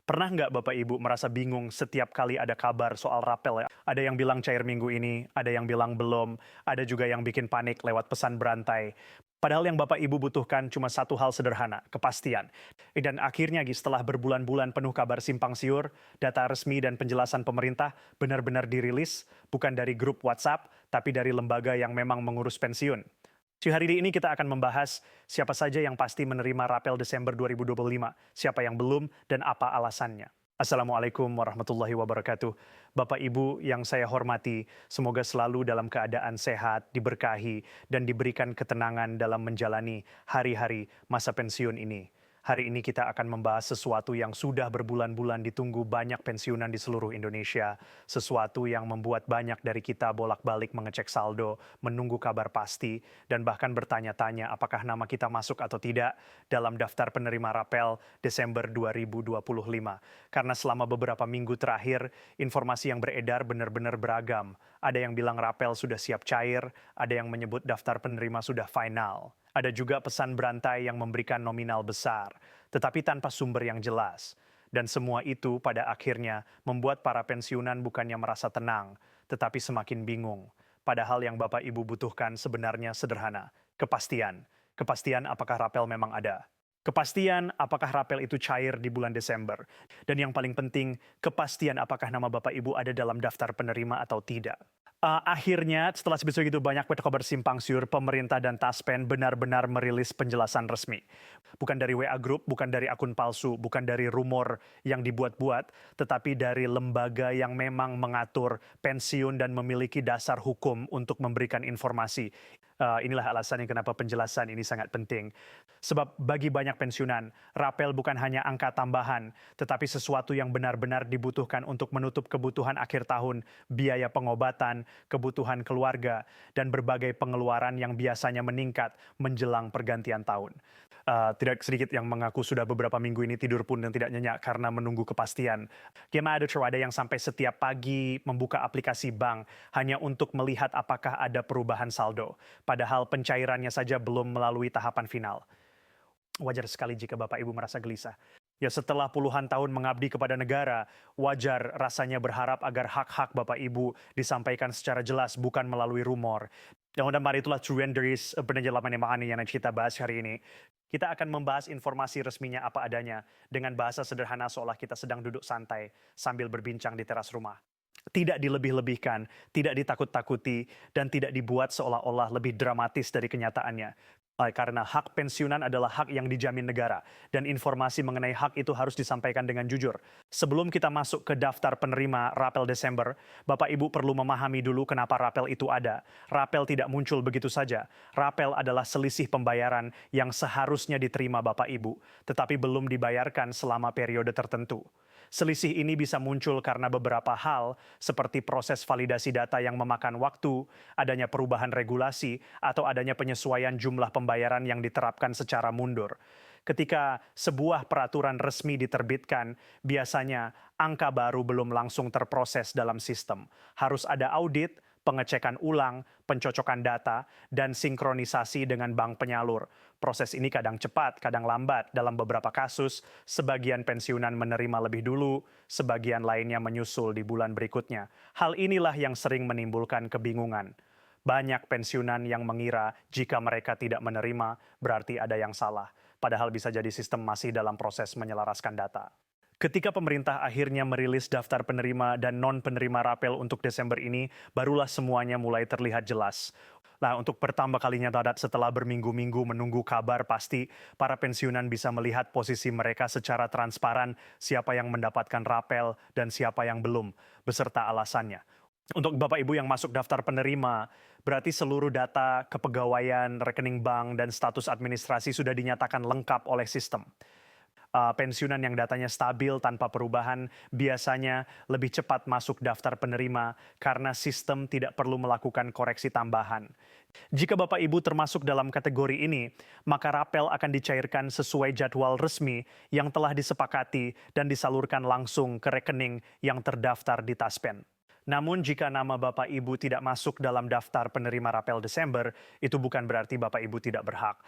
Pernah nggak Bapak Ibu merasa bingung setiap kali ada kabar soal rapel ya? Ada yang bilang cair minggu ini, ada yang bilang belum, ada juga yang bikin panik lewat pesan berantai. Padahal yang Bapak Ibu butuhkan cuma satu hal sederhana, kepastian. Dan akhirnya setelah berbulan-bulan penuh kabar simpang siur, data resmi dan penjelasan pemerintah benar-benar dirilis, bukan dari grup WhatsApp, tapi dari lembaga yang memang mengurus pensiun. Di hari ini kita akan membahas siapa saja yang pasti menerima rapel Desember 2025, siapa yang belum, dan apa alasannya. Assalamualaikum warahmatullahi wabarakatuh. Bapak Ibu yang saya hormati, semoga selalu dalam keadaan sehat, diberkahi, dan diberikan ketenangan dalam menjalani hari-hari masa pensiun ini. Hari ini kita akan membahas sesuatu yang sudah berbulan-bulan ditunggu banyak pensiunan di seluruh Indonesia. Sesuatu yang membuat banyak dari kita bolak-balik mengecek saldo, menunggu kabar pasti, dan bahkan bertanya-tanya apakah nama kita masuk atau tidak dalam daftar penerima rapel Desember 2025. Karena selama beberapa minggu terakhir, informasi yang beredar benar-benar beragam. Ada yang bilang rapel sudah siap cair, ada yang menyebut daftar penerima sudah final. Ada juga pesan berantai yang memberikan nominal besar, tetapi tanpa sumber yang jelas. Dan semua itu pada akhirnya membuat para pensiunan bukannya merasa tenang, tetapi semakin bingung. Padahal yang Bapak Ibu butuhkan sebenarnya sederhana, kepastian. Kepastian apakah rapel memang ada. Kepastian apakah rapel itu cair di bulan Desember. Dan yang paling penting, kepastian apakah nama Bapak Ibu ada dalam daftar penerima atau tidak. Akhirnya setelah sebegitu banyak kabar simpang siur, pemerintah dan Taspen benar-benar merilis penjelasan resmi. Bukan dari WA Group, bukan dari akun palsu, bukan dari rumor yang dibuat-buat, tetapi dari lembaga yang memang mengatur pensiun dan memiliki dasar hukum untuk memberikan informasi. Inilah alasannya kenapa penjelasan ini sangat penting. Sebab bagi banyak pensiunan, rapel bukan hanya angka tambahan, tetapi sesuatu yang benar-benar dibutuhkan untuk menutup kebutuhan akhir tahun, biaya pengobatan, kebutuhan keluarga, dan berbagai pengeluaran yang biasanya meningkat menjelang pergantian tahun. Tidak sedikit yang mengaku sudah beberapa minggu ini tidur pun dan tidak nyenyak karena menunggu kepastian. Gimana ada yang sampai setiap pagi membuka aplikasi bank hanya untuk melihat apakah ada perubahan saldo. Padahal pencairannya saja belum melalui tahapan final. Wajar sekali jika Bapak Ibu merasa gelisah. Ya setelah puluhan tahun mengabdi kepada negara, wajar rasanya berharap agar hak-hak Bapak Ibu disampaikan secara jelas bukan melalui rumor. Dan mari itulah tujuan dari penjelaman yang kita bahas hari ini. Kita akan membahas informasi resminya apa adanya dengan bahasa sederhana seolah kita sedang duduk santai sambil berbincang di teras rumah. Tidak dilebih-lebihkan, tidak ditakut-takuti, dan tidak dibuat seolah-olah lebih dramatis dari kenyataannya. Karena hak pensiunan adalah hak yang dijamin negara, dan informasi mengenai hak itu harus disampaikan dengan jujur. Sebelum kita masuk ke daftar penerima rapel Desember, Bapak Ibu perlu memahami dulu kenapa rapel itu ada. Rapel tidak muncul begitu saja. Rapel adalah selisih pembayaran yang seharusnya diterima Bapak Ibu, tetapi belum dibayarkan selama periode tertentu. Selisih ini bisa muncul karena beberapa hal, seperti proses validasi data yang memakan waktu, adanya perubahan regulasi, atau adanya penyesuaian jumlah pembayaran yang diterapkan secara mundur. Ketika sebuah peraturan resmi diterbitkan, biasanya angka baru belum langsung terproses dalam sistem. Harus ada audit, pengecekan ulang, pencocokan data, dan sinkronisasi dengan bank penyalur. Proses ini kadang cepat, kadang lambat. Dalam beberapa kasus, sebagian pensiunan menerima lebih dulu, sebagian lainnya menyusul di bulan berikutnya. Hal inilah yang sering menimbulkan kebingungan. Banyak pensiunan yang mengira jika mereka tidak menerima, berarti ada yang salah. Padahal bisa jadi sistem masih dalam proses menyelaraskan data. Ketika pemerintah akhirnya merilis daftar penerima dan non-penerima rapel untuk Desember ini, barulah semuanya mulai terlihat jelas. Nah, untuk pertama kalinya setelah berminggu-minggu menunggu kabar pasti, para pensiunan bisa melihat posisi mereka secara transparan, siapa yang mendapatkan rapel dan siapa yang belum, beserta alasannya. Untuk Bapak Ibu yang masuk daftar penerima, berarti seluruh data kepegawaian, rekening bank, dan status administrasi sudah dinyatakan lengkap oleh sistem. Pensiunan yang datanya stabil tanpa perubahan biasanya lebih cepat masuk daftar penerima karena sistem tidak perlu melakukan koreksi tambahan. Jika Bapak Ibu termasuk dalam kategori ini, maka rapel akan dicairkan sesuai jadwal resmi yang telah disepakati dan disalurkan langsung ke rekening yang terdaftar di Taspen. Namun jika nama Bapak Ibu tidak masuk dalam daftar penerima rapel Desember, itu bukan berarti Bapak Ibu tidak berhak.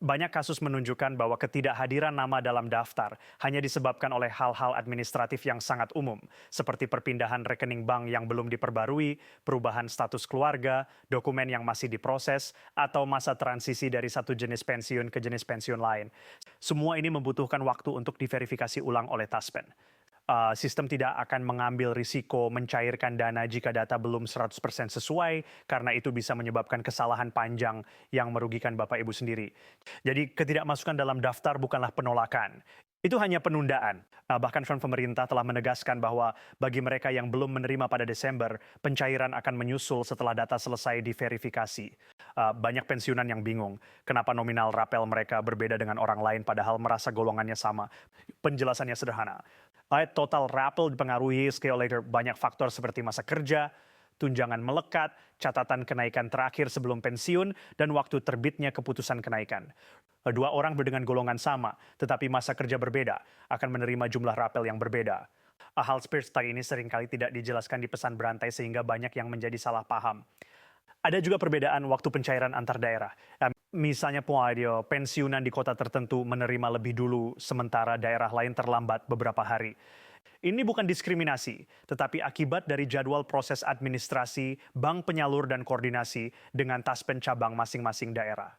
Banyak kasus menunjukkan bahwa ketidakhadiran nama dalam daftar hanya disebabkan oleh hal-hal administratif yang sangat umum, seperti perpindahan rekening bank yang belum diperbarui, perubahan status keluarga, dokumen yang masih diproses, atau masa transisi dari satu jenis pensiun ke jenis pensiun lain. Semua ini membutuhkan waktu untuk diverifikasi ulang oleh Taspen. Sistem tidak akan mengambil risiko mencairkan dana jika data belum 100% sesuai, karena itu bisa menyebabkan kesalahan panjang yang merugikan Bapak Ibu sendiri. Jadi ketidakmasukan dalam daftar bukanlah penolakan. Itu hanya penundaan. Bahkan pemerintah telah menegaskan bahwa bagi mereka yang belum menerima pada Desember, pencairan akan menyusul setelah data selesai diverifikasi. Banyak pensiunan yang bingung, kenapa nominal rapel mereka berbeda dengan orang lain padahal merasa golongannya sama. Penjelasannya sederhana. Total rapel dipengaruhi sekali oleh banyak faktor seperti masa kerja, tunjangan melekat, catatan kenaikan terakhir sebelum pensiun, dan waktu terbitnya keputusan kenaikan. Dua orang dengan golongan sama, tetapi masa kerja berbeda, akan menerima jumlah rapel yang berbeda. Hal seperti ini seringkali tidak dijelaskan di pesan berantai sehingga banyak yang menjadi salah paham. Ada juga perbedaan waktu pencairan antar daerah. Misalnya pensiunan di kota tertentu menerima lebih dulu, sementara daerah lain terlambat beberapa hari. Ini bukan diskriminasi, tetapi akibat dari jadwal proses administrasi, bank penyalur dan koordinasi dengan Taspen cabang masing-masing daerah.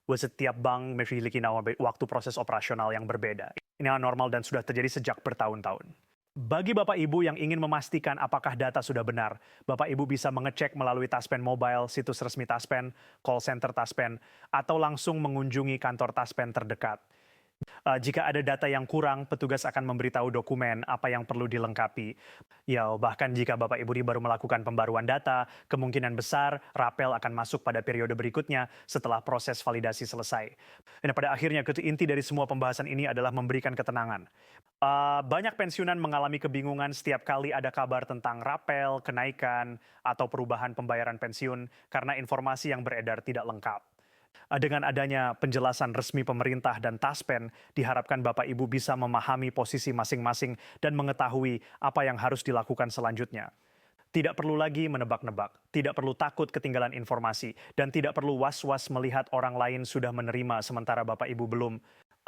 Setiap bank memiliki waktu proses operasional yang berbeda. Ini normal dan sudah terjadi sejak bertahun-tahun. Bagi Bapak Ibu yang ingin memastikan apakah data sudah benar, Bapak Ibu bisa mengecek melalui Taspen Mobile, situs resmi Taspen, call center Taspen, atau langsung mengunjungi kantor Taspen terdekat. Jika ada data yang kurang, petugas akan memberitahu dokumen apa yang perlu dilengkapi. Bahkan jika Bapak Ibu baru melakukan pembaruan data, kemungkinan besar rapel akan masuk pada periode berikutnya setelah proses validasi selesai. Dan pada akhirnya, inti dari semua pembahasan ini adalah memberikan ketenangan. Banyak pensiunan mengalami kebingungan setiap kali ada kabar tentang rapel, kenaikan, atau perubahan pembayaran pensiun karena informasi yang beredar tidak lengkap. Dengan adanya penjelasan resmi pemerintah dan Taspen, diharapkan Bapak Ibu bisa memahami posisi masing-masing dan mengetahui apa yang harus dilakukan selanjutnya. Tidak perlu lagi menebak-nebak, tidak perlu takut ketinggalan informasi, dan tidak perlu was-was melihat orang lain sudah menerima sementara Bapak Ibu belum.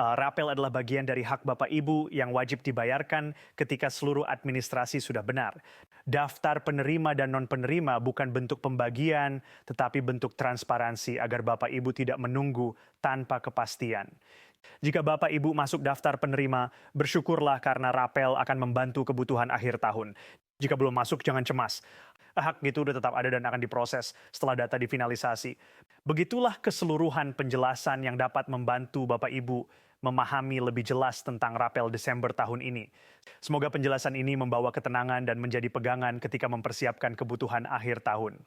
Rapel adalah bagian dari hak Bapak Ibu yang wajib dibayarkan ketika seluruh administrasi sudah benar. Daftar penerima dan non-penerima bukan bentuk pembagian, tetapi bentuk transparansi agar Bapak Ibu tidak menunggu tanpa kepastian. Jika Bapak Ibu masuk daftar penerima, bersyukurlah karena rapel akan membantu kebutuhan akhir tahun. Jika belum masuk, jangan cemas. Hak itu sudah tetap ada dan akan diproses setelah data difinalisasi. Begitulah keseluruhan penjelasan yang dapat membantu Bapak Ibu memahami lebih jelas tentang rapel Desember tahun ini. Semoga penjelasan ini membawa ketenangan dan menjadi pegangan ketika mempersiapkan kebutuhan akhir tahun.